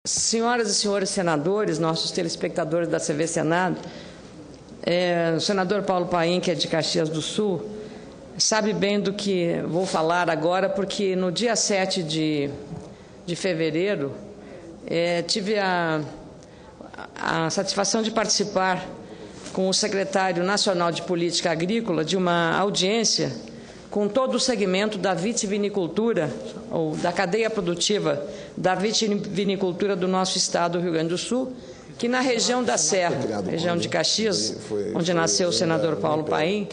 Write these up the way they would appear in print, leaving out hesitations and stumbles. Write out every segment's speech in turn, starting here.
Senhoras e senhores senadores, nossos telespectadores da TV Senado, o senador Paulo Paim, que é de Caxias do Sul, sabe bem do que vou falar agora, porque no dia 7 de fevereiro tive a satisfação de participar com o secretário nacional de Política Agrícola de uma audiência com todo o segmento da vitivinicultura, ou da cadeia produtiva da vitivinicultura do nosso estado, do Rio Grande do Sul, que na região da Serra, região de Caxias, onde nasceu o senador Paulo Paim,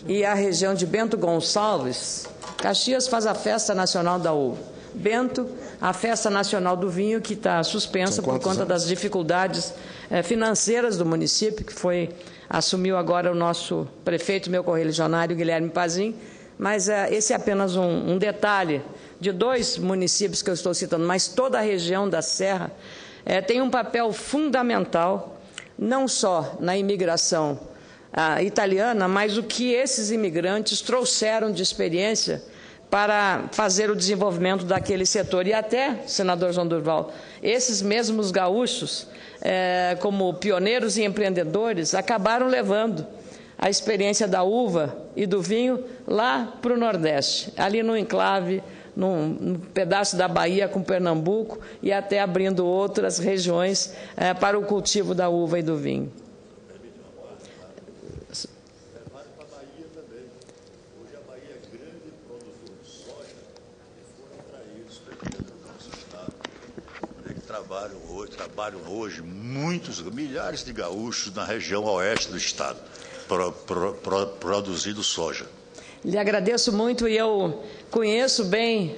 e a região de Bento Gonçalves, Caxias faz a Festa Nacional da Uva. Bento, a Festa Nacional do Vinho, que está suspensa por conta das dificuldades financeiras do município, que assumiu agora o nosso prefeito, meu correligionário, Guilherme Pazin, mas esse é apenas um detalhe de dois municípios que eu estou citando, mas toda a região da Serra tem um papel fundamental, não só na imigração italiana, mas o que esses imigrantes trouxeram de experiência para fazer o desenvolvimento daquele setor. E até, senador João Durval, esses mesmos gaúchos, como pioneiros e empreendedores, acabaram levando a experiência da uva e do vinho lá para o Nordeste, ali no enclave, num pedaço da Bahia com Pernambuco, e até abrindo outras regiões para o cultivo da uva e do vinho. Trabalham hoje milhares de gaúchos na região oeste do estado, produzindo soja. Lhe agradeço muito, e eu conheço bem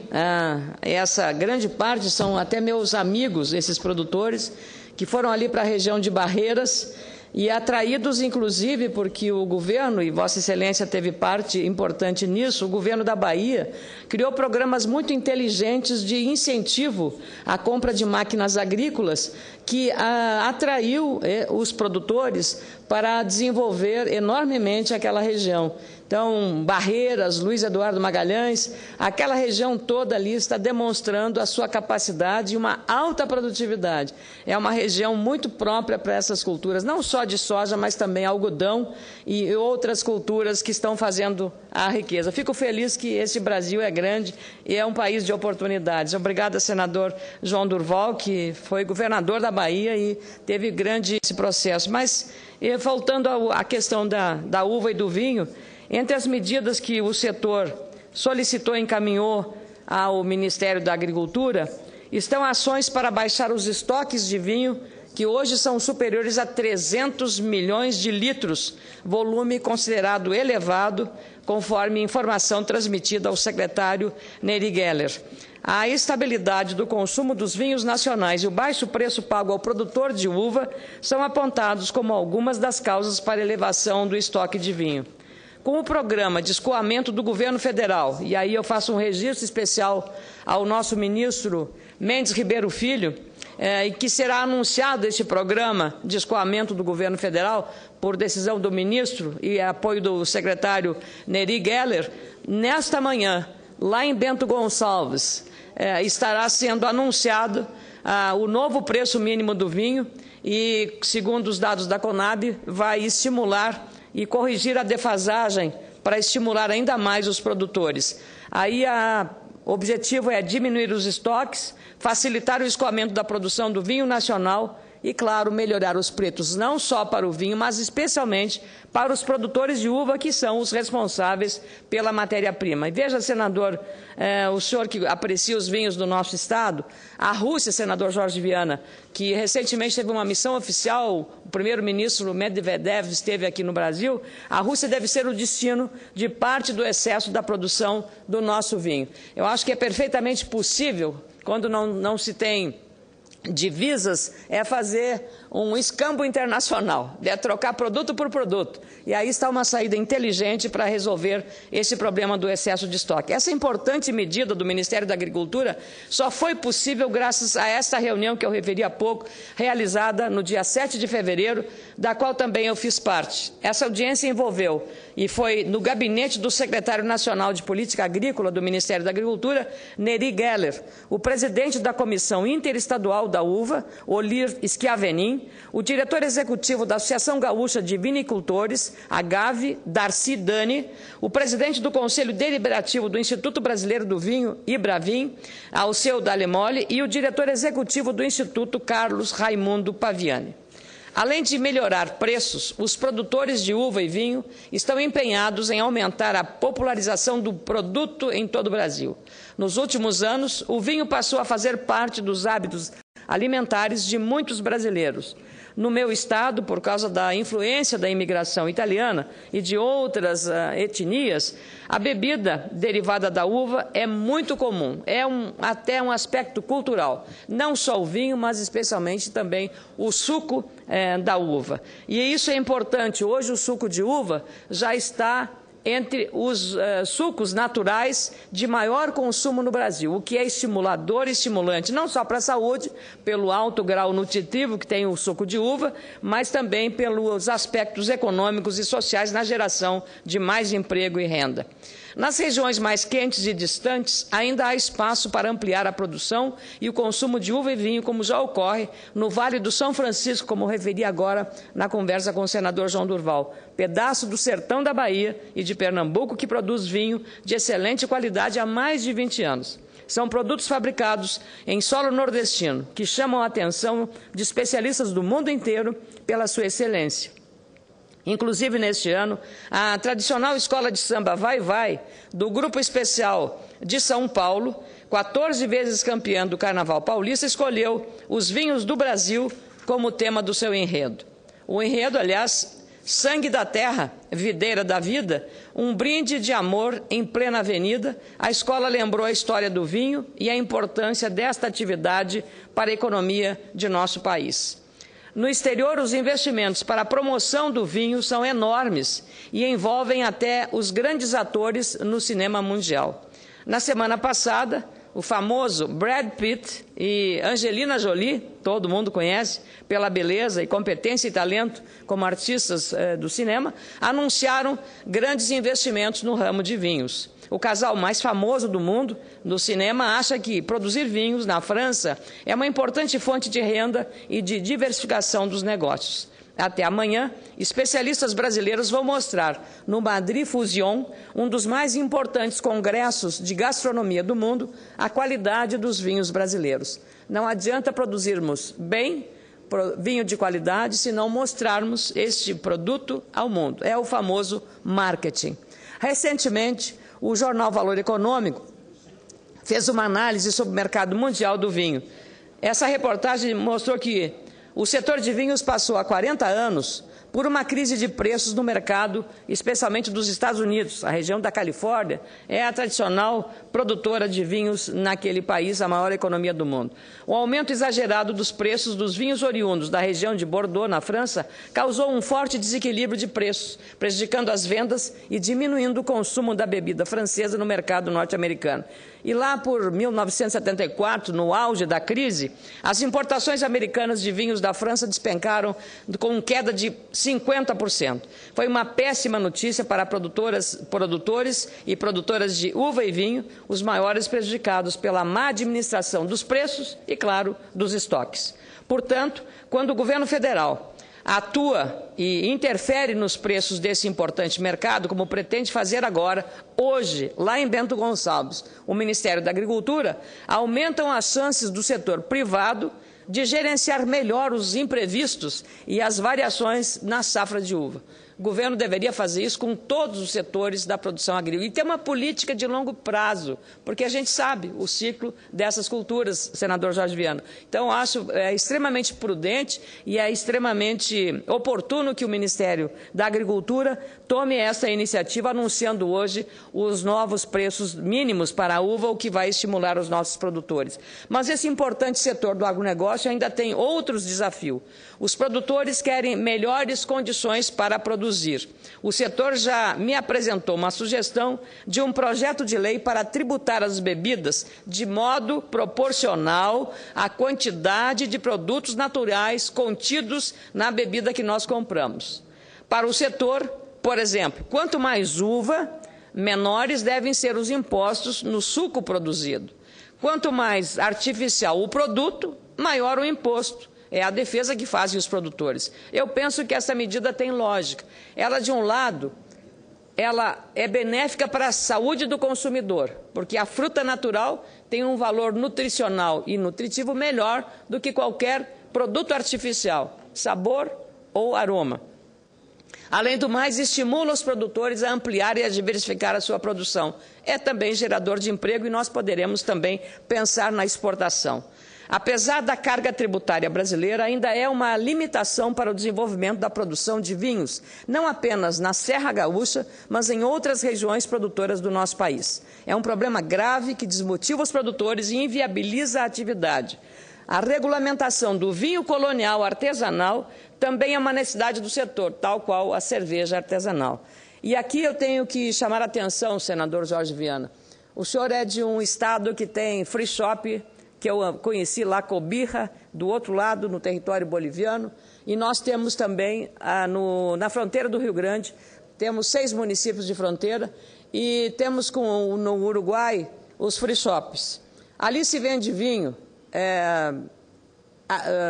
essa grande parte, são até meus amigos, esses produtores, que foram ali para a região de Barreiras, e atraídos, inclusive, porque o governo, e Vossa Excelência teve parte importante nisso, o governo da Bahia criou programas muito inteligentes de incentivo à compra de máquinas agrícolas, que atraiu os produtores para desenvolver enormemente aquela região. Então, Barreiras, Luiz Eduardo Magalhães, aquela região toda ali está demonstrando a sua capacidade e uma alta produtividade. É uma região muito própria para essas culturas, não só de soja, mas também algodão e outras culturas que estão fazendo a riqueza. Fico feliz que esse Brasil é grande e é um país de oportunidades. Obrigada, senador João Durval, que foi governador da Bahia e teve grande esse processo. Mas, voltando à questão da uva e do vinho, entre as medidas que o setor solicitou e encaminhou ao Ministério da Agricultura, estão ações para baixar os estoques de vinho, que hoje são superiores a 300 milhões de litros, volume considerado elevado, conforme informação transmitida ao secretário Neri Geller. A estabilidade do consumo dos vinhos nacionais e o baixo preço pago ao produtor de uva são apontados como algumas das causas para a elevação do estoque de vinho. Com o programa de escoamento do governo federal, e aí eu faço um registro especial ao nosso ministro Mendes Ribeiro Filho, e que será anunciado este programa de escoamento do governo federal por decisão do ministro e apoio do secretário Neri Geller, nesta manhã, lá em Bento Gonçalves, estará sendo anunciado o novo preço mínimo do vinho e, segundo os dados da Conab, vai estimular e corrigir a defasagem para estimular ainda mais os produtores. Aí o objetivo é diminuir os estoques, facilitar o escoamento da produção do vinho nacional e, claro, melhorar os preços, não só para o vinho, mas especialmente para os produtores de uva, que são os responsáveis pela matéria-prima. E veja, senador, o senhor que aprecia os vinhos do nosso estado, a Rússia, senador Jorge Viana, que recentemente teve uma missão oficial, o primeiro-ministro Medvedev esteve aqui no Brasil, a Rússia deve ser o destino de parte do excesso da produção do nosso vinho. Eu acho que é perfeitamente possível, quando não se tem divisas, fazer um escambo internacional, trocar produto por produto. E aí está uma saída inteligente para resolver esse problema do excesso de estoque. Essa importante medida do Ministério da Agricultura só foi possível graças a esta reunião que eu referi há pouco, realizada no dia 7 de fevereiro, da qual também eu fiz parte. Essa audiência envolveu, e foi no gabinete do secretário nacional de Política Agrícola do Ministério da Agricultura, Neri Geller, o presidente da Comissão Interestadual da Uva, Olir Schiavenin, o diretor executivo da Associação Gaúcha de Vinicultores, AGAVE, Darcy Dani, o presidente do Conselho Deliberativo do Instituto Brasileiro do Vinho, IBRAVIN, Alceu Dalemoli, e o diretor executivo do Instituto, Carlos Raimundo Paviani. Além de melhorar preços, os produtores de uva e vinho estão empenhados em aumentar a popularização do produto em todo o Brasil. Nos últimos anos, o vinho passou a fazer parte dos hábitos alimentares de muitos brasileiros. No meu estado, por causa da influência da imigração italiana e de outras etnias, a bebida derivada da uva é muito comum, até um aspecto cultural. Não só o vinho, mas especialmente também o suco da uva. E isso é importante. Hoje o suco de uva já está entre os sucos naturais de maior consumo no Brasil, o que é estimulador e estimulante, não só para a saúde, pelo alto grau nutritivo que tem o suco de uva, mas também pelos aspectos econômicos e sociais na geração de mais emprego e renda. Nas regiões mais quentes e distantes, ainda há espaço para ampliar a produção e o consumo de uva e vinho, como já ocorre no Vale do São Francisco, como referi agora na conversa com o senador João Durval, pedaço do sertão da Bahia e de Pernambuco que produz vinho de excelente qualidade há mais de 20 anos. São produtos fabricados em solo nordestino, que chamam a atenção de especialistas do mundo inteiro pela sua excelência. Inclusive, neste ano, a tradicional escola de samba Vai Vai, do Grupo Especial de São Paulo, 14 vezes campeã do Carnaval Paulista, escolheu os vinhos do Brasil como tema do seu enredo. O enredo, aliás, Sangue da Terra, Videira da Vida, um brinde de amor em plena avenida, a escola lembrou a história do vinho e a importância desta atividade para a economia de nosso país. No exterior, os investimentos para a promoção do vinho são enormes e envolvem até os grandes atores no cinema mundial. Na semana passada, o famoso Brad Pitt e Angelina Jolie, todo mundo conhece, pela beleza e competência e talento como artistas do cinema, anunciaram grandes investimentos no ramo de vinhos. O casal mais famoso do mundo no cinema acha que produzir vinhos na França é uma importante fonte de renda e de diversificação dos negócios. Até amanhã, especialistas brasileiros vão mostrar no Madrid Fusion, um dos mais importantes congressos de gastronomia do mundo, a qualidade dos vinhos brasileiros. Não adianta produzirmos bem vinho de qualidade se não mostrarmos este produto ao mundo. É o famoso marketing. Recentemente, o jornal Valor Econômico fez uma análise sobre o mercado mundial do vinho. Essa reportagem mostrou que o setor de vinhos passou há 40 anos por uma crise de preços no mercado, especialmente dos Estados Unidos. A região da Califórnia é a tradicional produtora de vinhos naquele país, a maior economia do mundo. O aumento exagerado dos preços dos vinhos oriundos da região de Bordeaux, na França, causou um forte desequilíbrio de preços, prejudicando as vendas e diminuindo o consumo da bebida francesa no mercado norte-americano. E lá por 1974, no auge da crise, as importações americanas de vinhos da França despencaram com queda de 50%. Foi uma péssima notícia para produtores e produtoras de uva e vinho, os maiores prejudicados pela má administração dos preços e, claro, dos estoques. Portanto, quando o governo federal atua e interfere nos preços desse importante mercado, como pretende fazer agora, hoje, lá em Bento Gonçalves, o Ministério da Agricultura, aumentam as chances do setor privado de gerenciar melhor os imprevistos e as variações na safra de uva. O governo deveria fazer isso com todos os setores da produção agrícola e ter uma política de longo prazo, porque a gente sabe o ciclo dessas culturas, senador Jorge Viana. Então, acho extremamente prudente e é extremamente oportuno que o Ministério da Agricultura tome essa iniciativa, anunciando hoje os novos preços mínimos para a uva, o que vai estimular os nossos produtores. Mas esse importante setor do agronegócio ainda tem outros desafios. Os produtores querem melhores condições para produzir. O setor já me apresentou uma sugestão de um projeto de lei para tributar as bebidas de modo proporcional à quantidade de produtos naturais contidos na bebida que nós compramos. Para o setor, por exemplo, quanto mais uva, menores devem ser os impostos no suco produzido. Quanto mais artificial o produto, maior o imposto. É a defesa que fazem os produtores. Eu penso que essa medida tem lógica. Ela, de um lado, ela é benéfica para a saúde do consumidor, porque a fruta natural tem um valor nutricional e nutritivo melhor do que qualquer produto artificial, sabor ou aroma. Além do mais, estimula os produtores a ampliar e a diversificar a sua produção. É também gerador de emprego e nós poderemos também pensar na exportação. Apesar da carga tributária brasileira, ainda é uma limitação para o desenvolvimento da produção de vinhos, não apenas na Serra Gaúcha, mas em outras regiões produtoras do nosso país. É um problema grave que desmotiva os produtores e inviabiliza a atividade. A regulamentação do vinho colonial artesanal também é uma necessidade do setor, tal qual a cerveja artesanal. E aqui eu tenho que chamar a atenção, senador Jorge Viana. O senhor é de um estado que tem free shop, que eu conheci lá, Cobija, do outro lado, no território boliviano, e nós temos também, na fronteira do Rio Grande, temos 6 municípios de fronteira, e temos no Uruguai os free shops. Ali se vende vinho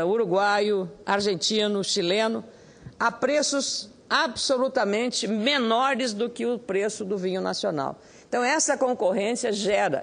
uruguaio, argentino, chileno, a preços absolutamente menores do que o preço do vinho nacional. Então, essa concorrência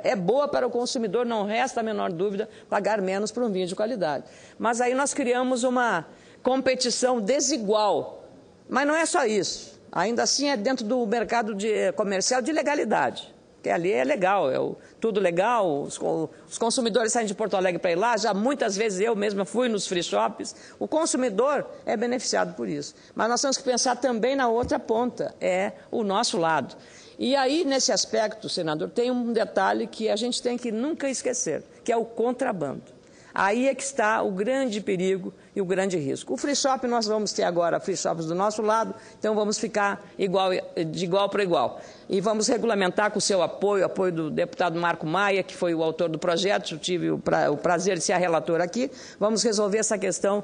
é boa para o consumidor, não resta a menor dúvida, pagar menos por um vinho de qualidade. Mas aí nós criamos uma competição desigual. Mas não é só isso. Ainda assim é dentro do mercado comercial de legalidade. Porque ali é legal, tudo legal, os consumidores saem de Porto Alegre para ir lá, já muitas vezes eu mesma fui nos free shops, o consumidor é beneficiado por isso. Mas nós temos que pensar também na outra ponta, é o nosso lado. E aí, nesse aspecto, senador, tem um detalhe que a gente tem que nunca esquecer, que é o contrabando. Aí é que está o grande perigo e o grande risco. O free shop, nós vamos ter agora free shops do nosso lado, então vamos ficar de igual para igual. E vamos regulamentar com o seu apoio do deputado Marco Maia, que foi o autor do projeto, eu tive o prazer de ser a relatora aqui. Vamos resolver essa questão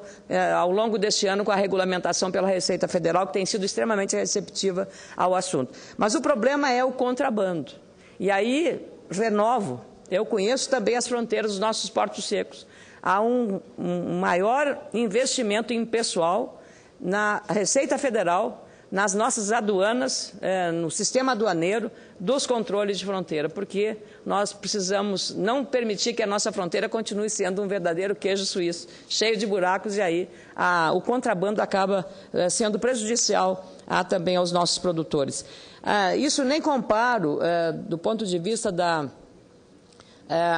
ao longo deste ano com a regulamentação pela Receita Federal, que tem sido extremamente receptiva ao assunto. Mas o problema é o contrabando. E aí, renovo, eu conheço também as fronteiras dos nossos portos secos. Há um maior investimento em pessoal na Receita Federal, nas nossas aduanas, no sistema aduaneiro, dos controles de fronteira, porque nós precisamos não permitir que a nossa fronteira continue sendo um verdadeiro queijo suíço, cheio de buracos, e aí o contrabando acaba sendo prejudicial também aos nossos produtores. Isso nem comparo, do ponto de vista da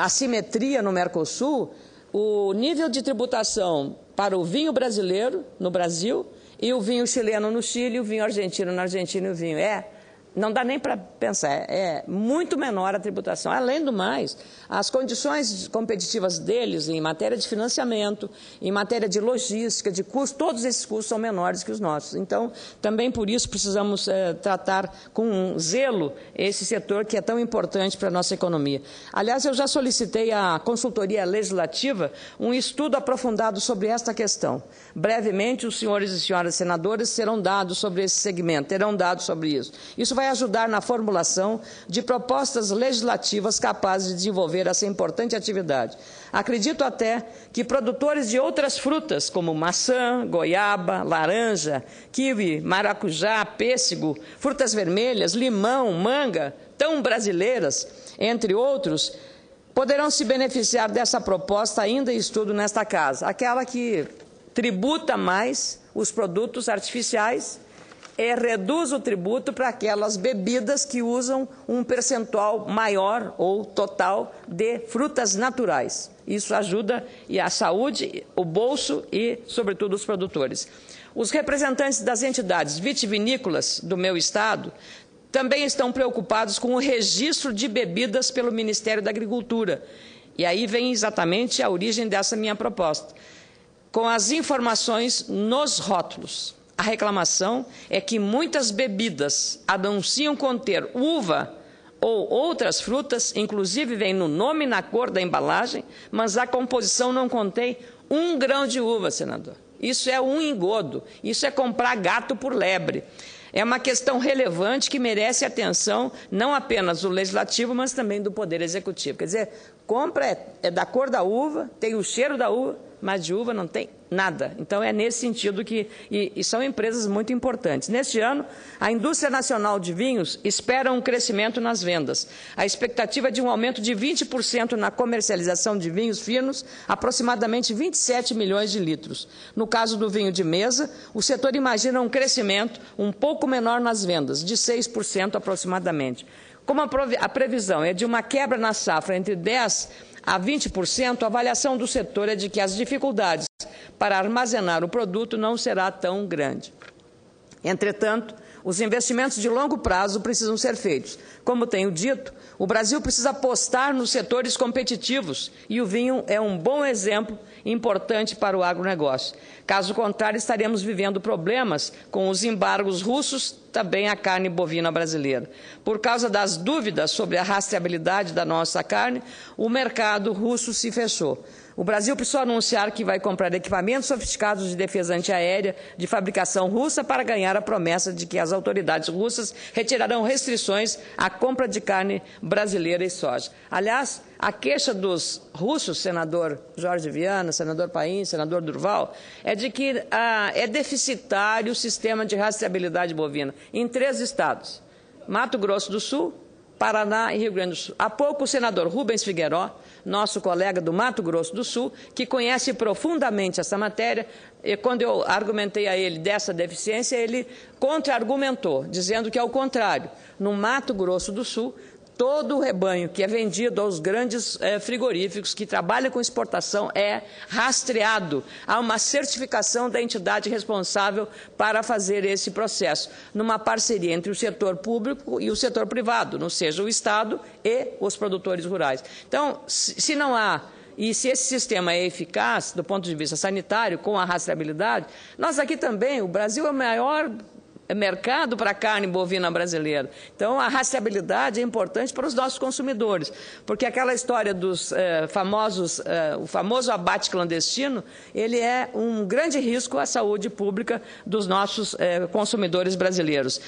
assimetria no Mercosul, o nível de tributação para o vinho brasileiro no Brasil e o vinho chileno no Chile, o vinho argentino na Argentina e o vinho não dá nem para pensar, é muito menor a tributação. Além do mais, as condições competitivas deles em matéria de financiamento, em matéria de logística, de custo, todos esses custos são menores que os nossos. Então, também por isso precisamos tratar com zelo esse setor que é tão importante para a nossa economia. Aliás, eu já solicitei à consultoria legislativa um estudo aprofundado sobre esta questão. Brevemente, os senhores e senhoras senadores serão dados sobre esse segmento, terão dados sobre isso. Isso vai ajudar na formulação de propostas legislativas capazes de desenvolver essa importante atividade. Acredito até que produtores de outras frutas, como maçã, goiaba, laranja, kiwi, maracujá, pêssego, frutas vermelhas, limão, manga, tão brasileiras, entre outros, poderão se beneficiar dessa proposta ainda em estudo nesta casa, aquela que tributa mais os produtos artificiais reduz o tributo para aquelas bebidas que usam um percentual maior ou total de frutas naturais. Isso ajuda a saúde, o bolso e, sobretudo, os produtores. Os representantes das entidades vitivinícolas do meu estado também estão preocupados com o registro de bebidas pelo Ministério da Agricultura. E aí vem exatamente a origem dessa minha proposta. Com as informações nos rótulos. A reclamação é que muitas bebidas anunciam conter uva ou outras frutas, inclusive vem no nome e na cor da embalagem, mas a composição não contém 1 grão de uva, senador. Isso é um engodo, isso é comprar gato por lebre. É uma questão relevante que merece atenção não apenas do Legislativo, mas também do Poder Executivo. Quer dizer, compra é da cor da uva, tem o cheiro da uva, mas de uva não tem nada. Então, é nesse sentido que... E são empresas muito importantes. Neste ano, a indústria nacional de vinhos espera um crescimento nas vendas. A expectativa é de um aumento de 20% na comercialização de vinhos finos, aproximadamente 27 milhões de litros. No caso do vinho de mesa, o setor imagina um crescimento um pouco menor nas vendas, de 6% aproximadamente. Como a previsão é de uma quebra na safra entre 10% a 20%, a avaliação do setor é de que as dificuldades para armazenar o produto não será tão grande. Entretanto, os investimentos de longo prazo precisam ser feitos. Como tenho dito, o Brasil precisa apostar nos setores competitivos e o vinho é um bom exemplo importante para o agronegócio. Caso contrário, estaremos vivendo problemas com os embargos russos, também a carne bovina brasileira. Por causa das dúvidas sobre a rastreabilidade da nossa carne, o mercado russo se fechou. O Brasil precisou anunciar que vai comprar equipamentos sofisticados de defesa antiaérea de fabricação russa para ganhar a promessa de que as autoridades russas retirarão restrições à compra de carne brasileira e soja. Aliás, a queixa dos russos, senador Jorge Viana, senador Paim, senador Durval, é de que é deficitário o sistema de rastreabilidade bovina em 3 estados, Mato Grosso do Sul, Paraná e Rio Grande do Sul. Há pouco o senador Rubens Figueiró, nosso colega do Mato Grosso do Sul, que conhece profundamente essa matéria, e quando eu argumentei a ele dessa deficiência, ele contra-argumentou, dizendo que, ao contrário, no Mato Grosso do Sul, todo o rebanho que é vendido aos grandes frigoríficos que trabalham com exportação é rastreado. Há uma certificação da entidade responsável para fazer esse processo, numa parceria entre o setor público e o setor privado, ou seja, o Estado e os produtores rurais. Então, se não há... E se esse sistema é eficaz, do ponto de vista sanitário, com a rastreabilidade, nós aqui também, o Brasil é o maior mercado para a carne bovina brasileira. Então, a rastreabilidade é importante para os nossos consumidores, porque aquela história dos o famoso abate clandestino, ele é um grande risco à saúde pública dos nossos consumidores brasileiros.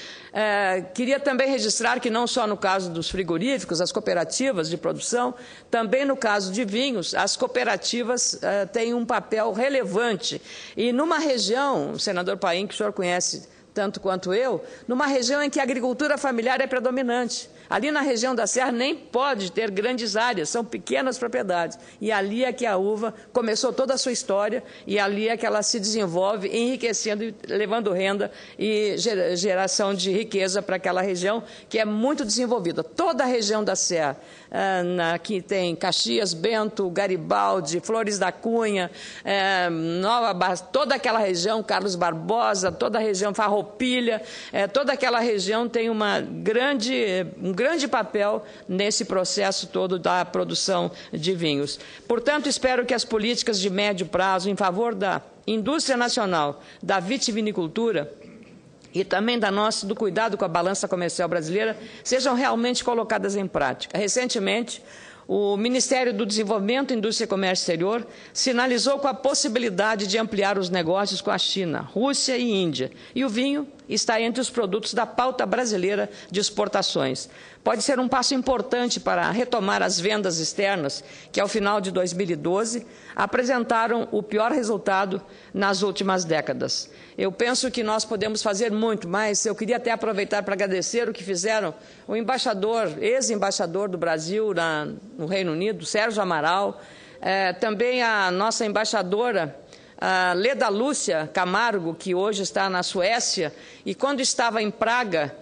Queria também registrar que não só no caso dos frigoríficos, as cooperativas de produção, também no caso de vinhos, as cooperativas têm um papel relevante. E numa região, senador Paim, que o senhor conhece tanto quanto eu, numa região em que a agricultura familiar é predominante. Ali na região da Serra nem pode ter grandes áreas, são pequenas propriedades. E ali é que a uva começou toda a sua história e ali é que ela se desenvolve, enriquecendo e levando renda e geração de riqueza para aquela região que é muito desenvolvida. Toda a região da Serra, que tem Caxias, Bento, Garibaldi, Flores da Cunha, toda aquela região, Carlos Barbosa, toda a região Farroupilha, toda aquela região tem um grande papel nesse processo todo da produção de vinhos. Portanto, espero que as políticas de médio prazo em favor da indústria nacional, da vitivinicultura e também do cuidado com a balança comercial brasileira sejam realmente colocadas em prática. Recentemente, o Ministério do Desenvolvimento, Indústria e Comércio Exterior sinalizou com a possibilidade de ampliar os negócios com a China, Rússia e Índia. E o vinho está entre os produtos da pauta brasileira de exportações. Pode ser um passo importante para retomar as vendas externas, que ao final de 2012 apresentaram o pior resultado nas últimas décadas. Eu penso que nós podemos fazer muito mais. Eu queria até aproveitar para agradecer o que fizeram o ex-embaixador do Brasil no Reino Unido, Sérgio Amaral, também a nossa embaixadora, a Leda Lúcia Camargo, que hoje está na Suécia, e quando estava em Praga,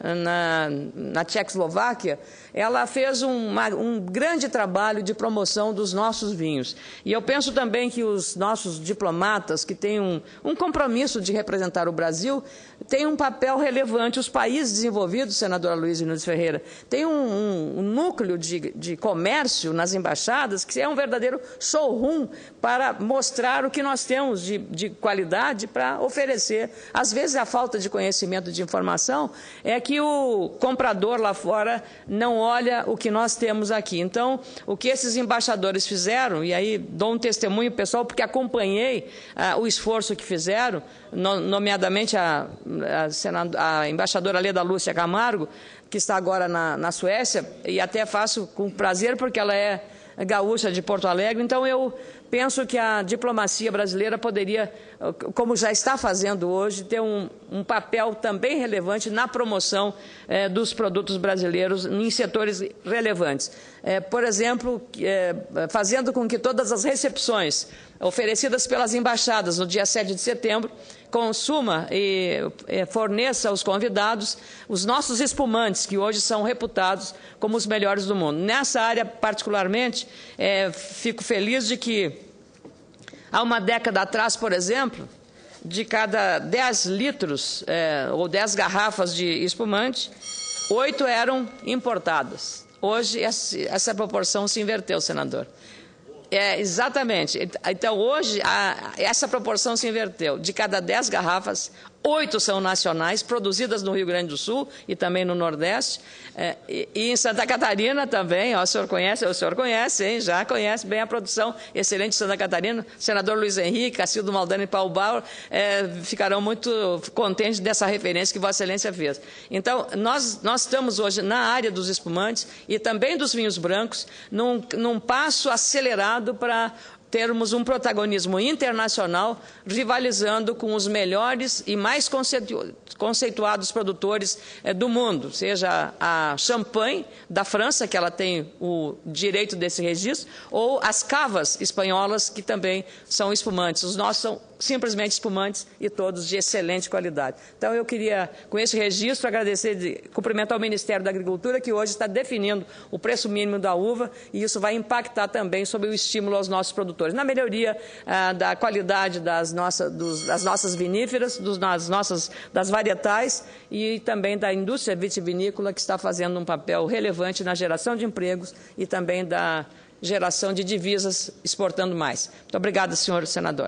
na Tchecoslováquia, ela fez um grande trabalho de promoção dos nossos vinhos. E eu penso também que os nossos diplomatas, que têm um compromisso de representar o Brasil, têm um papel relevante. Os países desenvolvidos, senadora Luísa Nunes Ferreira, têm um núcleo de comércio nas embaixadas, que é um verdadeiro showroom para mostrar o que nós temos de qualidade para oferecer. Às vezes, a falta de conhecimento, de informação, é que o comprador lá fora não olha o que nós temos aqui. Então, o que esses embaixadores fizeram, e aí dou um testemunho pessoal, porque acompanhei o esforço que fizeram, nomeadamente a embaixadora Leda Lúcia Camargo, que está agora na Suécia, e até faço com prazer, porque ela é gaúcha de Porto Alegre. Então, eu penso que a diplomacia brasileira poderia, como já está fazendo hoje, ter um papel também relevante na promoção dos produtos brasileiros em setores relevantes. Por exemplo, fazendo com que todas as recepções oferecidas pelas embaixadas no dia 7 de setembro consuma e forneça aos convidados os nossos espumantes, que hoje são reputados como os melhores do mundo. Nessa área, particularmente, fico feliz de que, há uma década atrás, por exemplo, de cada 10 litros ou 10 garrafas de espumante, 8 eram importadas. Hoje, essa proporção se inverteu, senador. Exatamente. Então, hoje, essa proporção se inverteu. De cada 10 garrafas, 8 são nacionais, produzidas no Rio Grande do Sul e também no Nordeste. E em Santa Catarina também, o senhor conhece, hein? Já conhece bem a produção excelente de Santa Catarina. O senador Luiz Henrique, Cacildo Maldani e Paulo Bauer ficarão muito contentes dessa referência que Vossa Excelência fez. Então, nós estamos hoje na área dos espumantes e também dos vinhos brancos, num passo acelerado para termos um protagonismo internacional, rivalizando com os melhores e mais conceituados produtores do mundo, seja a Champagne da França, que ela tem o direito desse registro, ou as cavas espanholas, que também são espumantes. Os nossos são simplesmente espumantes e todos de excelente qualidade. Então, eu queria, com esse registro, agradecer, cumprimentar o Ministério da Agricultura, que hoje está definindo o preço mínimo da uva, e isso vai impactar também sobre o estímulo aos nossos produtores, na melhoria da qualidade das nossas viníferas, das varietais e também da indústria vitivinícola, que está fazendo um papel relevante na geração de empregos e também da geração de divisas, exportando mais. Muito obrigada, senhor senador.